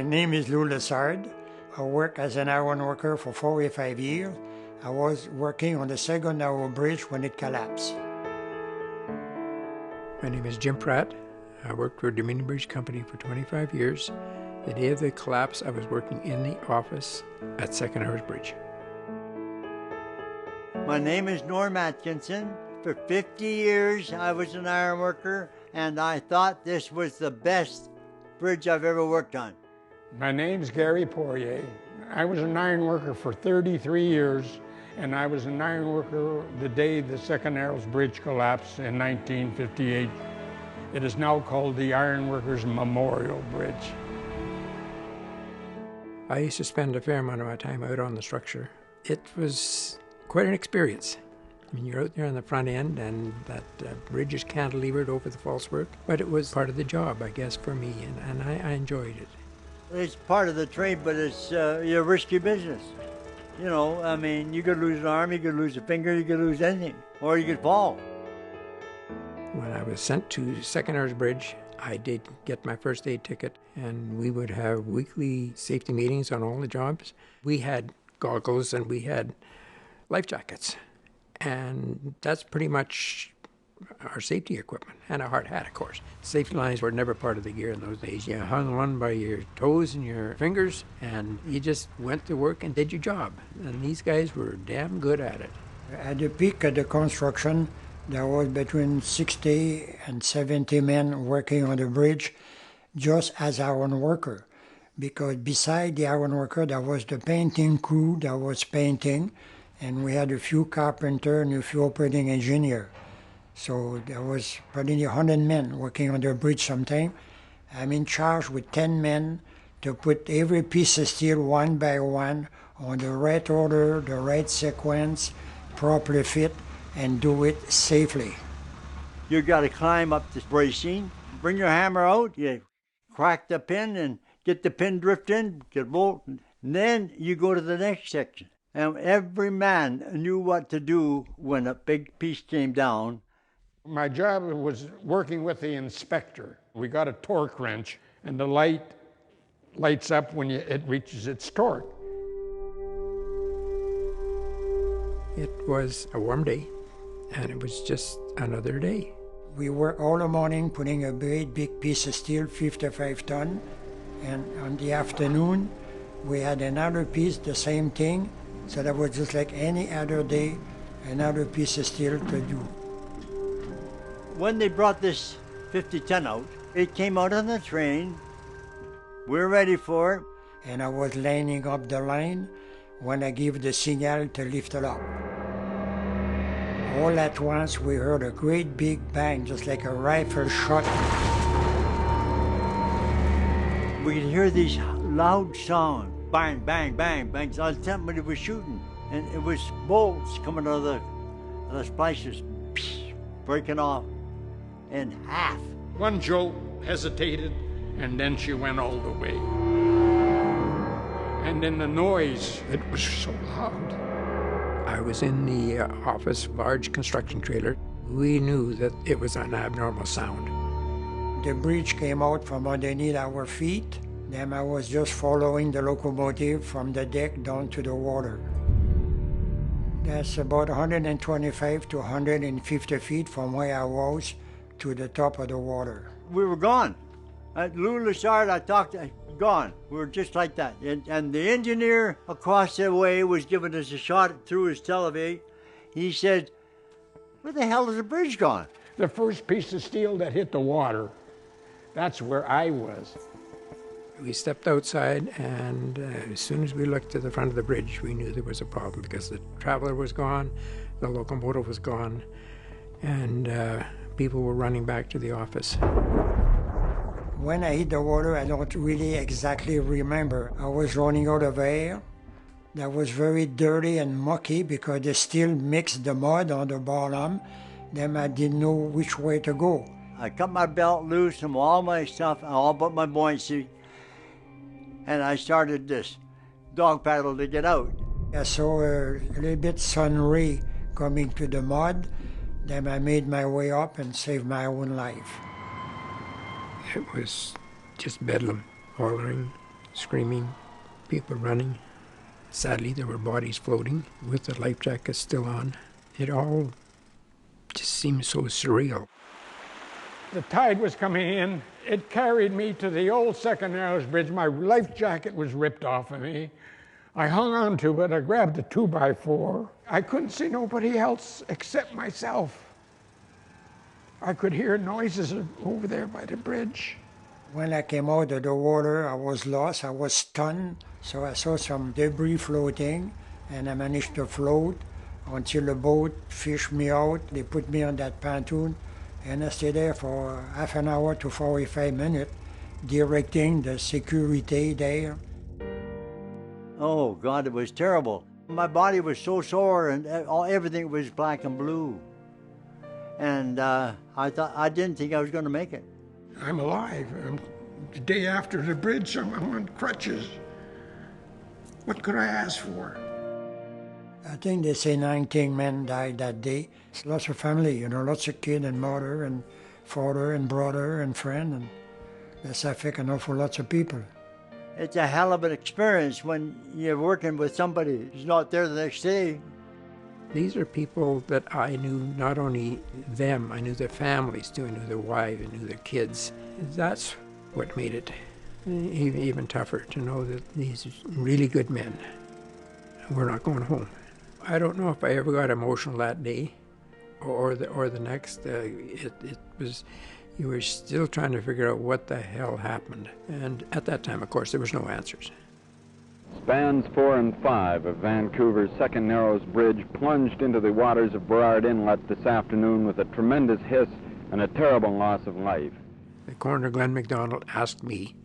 name is Lou Lessard. I worked as an iron worker for 45 years. I was working on the second narrow bridge when it collapsed. My name is Jim Pratt. I worked for Dominion Bridge Company for 25 years. The day of the collapse, I was working in the office at Second Hours Bridge. My name is Norm Atkinson. For 50 years, I was an iron worker, and I thought this was the best bridge I've ever worked on. My name's Gary Poirier. I was an iron worker for 33 years, and I was an iron worker the day the Second Narrows Bridge collapsed in 1958. It is now called the Iron Workers Memorial Bridge. I used to spend a fair amount of my time out on the structure. It was quite an experience. I mean, you're out there on the front end, and that bridge is cantilevered over the falsework, but it was part of the job, I guess, for me, and I enjoyed it. It's part of the trade, but it's a risky business. You know, I mean, you could lose an arm, you could lose a finger, you could lose anything, or you could fall. When I was sent to Second Hours Bridge, I did get my first aid ticket, and we would have weekly safety meetings on all the jobs. We had goggles and we had life jackets, and that's pretty much our safety equipment, and a hard hat, of course. Safety lines were never part of the gear in those days. You hung one by your toes and your fingers, and you just went to work and did your job. And these guys were damn good at it. At the peak of the construction, there was between 60 and 70 men working on the bridge just as iron worker. Because beside the iron worker, there was the painting crew that was painting, and we had a few carpenters and a few operating engineers. So there was probably 100 men working on the bridge sometime. I'm in charge with 10 men to put every piece of steel one by one on the right order, the right sequence, properly fit, and do it safely. You got to climb up this bracing, bring your hammer out, you crack the pin and get the pin drift in, get a bolt, and then you go to the next section. And every man knew what to do when a big piece came down. My job was working with the inspector. We got a torque wrench, and the light lights up when it reaches its torque. It was a warm day, and it was just another day. We worked all the morning putting a great big piece of steel, 55 ton, and on the afternoon we had another piece, the same thing, so that was just like any other day, another piece of steel to do. When they brought this 50 ton out, it came out on the train. We were ready for it. And I was lining up the line when I gave the signal to lift it up. All at once, we heard a great big bang, just like a rifle shot. We could hear these loud sounds, bang, bang, bang, bang. So somebody was shooting, and it was bolts coming out of the splices, breaking off in half. One jolt hesitated, and then she went all the way. And then the noise, it was so loud. I was in the office, large construction trailer. We knew that it was an abnormal sound. The bridge came out from underneath our feet. Then I was just following the locomotive from the deck down to the water. That's about 125 to 150 feet from where I was to the top of the water. We were gone. At Lou Lessard, I talked to gone. We were just like that. And the engineer across the way was giving us a shot through his teleview. He said, "Where the hell is the bridge gone?" The first piece of steel that hit the water, that's where I was. We stepped outside, and as soon as we looked to the front of the bridge, we knew there was a problem because the traveler was gone, the locomotive was gone, and people were running back to the office. When I hit the water, I don't really exactly remember. I was running out of air. That was very dirty and mucky because they still mixed the mud on the bottom. Then I didn't know which way to go. I cut my belt loose from all my stuff, all but my buoyancy, and I started this dog paddle to get out. I saw a little bit sun ray coming to the mud. Then I made my way up and saved my own life. It was just bedlam, hollering, screaming, people running. Sadly, there were bodies floating with the life jackets still on. It all just seemed so surreal. The tide was coming in. It carried me to the old Second Narrows Bridge. My life jacket was ripped off of me. I hung on to it. I grabbed a 2x4. I couldn't see nobody else except myself. I could hear noises over there by the bridge. When I came out of the water, I was lost, I was stunned, so I saw some debris floating, and I managed to float until the boat fished me out. They put me on that pontoon, and I stayed there for half an hour to 45 minutes, directing the security there. Oh, God, it was terrible. My body was so sore, and everything was black and blue. And I didn't think I was going to make it. I'm alive. The day after the bridge, I'm on crutches. What could I ask for? I think they say 19 men died that day. It's lots of family, lots of kids and mother and father and brother and friend, and that's affect an awful lots of people. It's a hell of an experience when you're working with somebody who's not there the next day. These are people that I knew, not only them, I knew their families too, I knew their wives, I knew their kids. That's what made it even tougher, to know that these really good men were not going home. I don't know if I ever got emotional that day or the next. It was, you were still trying to figure out what the hell happened. And at that time, of course, there was no answers. Spans 4 and 5 of Vancouver's Second Narrows Bridge plunged into the waters of Burrard Inlet this afternoon with a tremendous hiss and a terrible loss of life. The coroner, Glenn MacDonald, asked me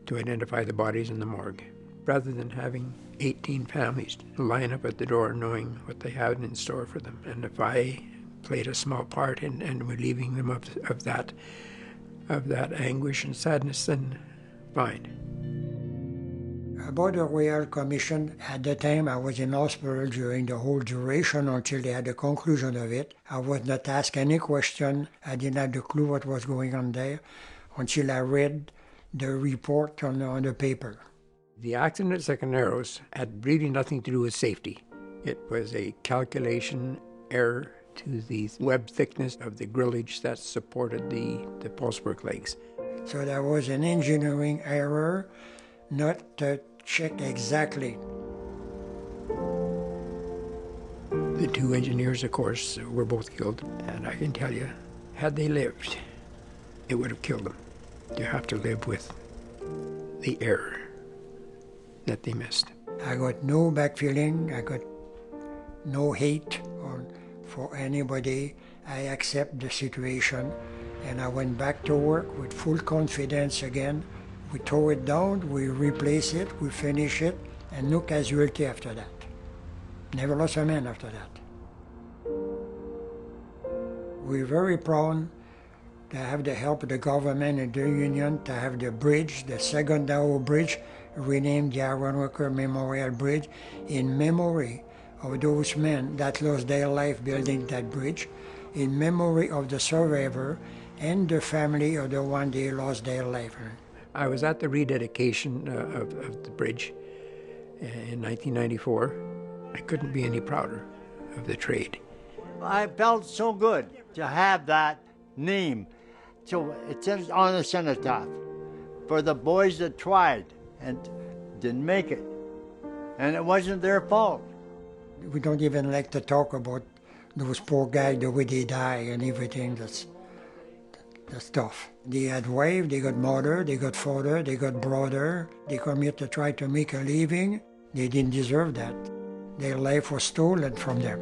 to identify the bodies in the morgue, rather than having 18 families line up at the door knowing what they had in store for them. And if I played a small part in relieving them of that anguish and sadness, then fine. About the Royal Commission, at the time I was in hospital during the whole duration until they had the conclusion of it. I was not asked any question. I didn't have the clue what was going on there until I read the report on the paper. The accident at Second Narrows had really nothing to do with safety. It was a calculation error to the web thickness of the grillage that supported the pulsework legs. So there was an engineering error, not checked exactly. The two engineers, of course, were both killed, and I can tell you, had they lived, it would have killed them. You have to live with the error that they missed. I got no back feeling, I got no hate for anybody. I accept the situation, and I went back to work with full confidence again. We tore it down, we replace it, we finish it, and no casualty after that. Never lost a man after that. We're very proud to have the help of the government and the union to have the bridge, the Second Narrows Bridge, renamed the Iron Worker Memorial Bridge in memory of those men that lost their life building that bridge, in memory of the survivor and the family of the one they lost their life. I was at the rededication of the bridge in 1994. I couldn't be any prouder of the trade. I felt so good to have that name. So it's on the cenotaph for the boys that tried and didn't make it. And it wasn't their fault. We don't even like to talk about those poor guys, the way they die and everything. That's tough. They had wife, they got mother, they got father, they got brother. They come here to try to make a living. They didn't deserve that. Their life was stolen from them.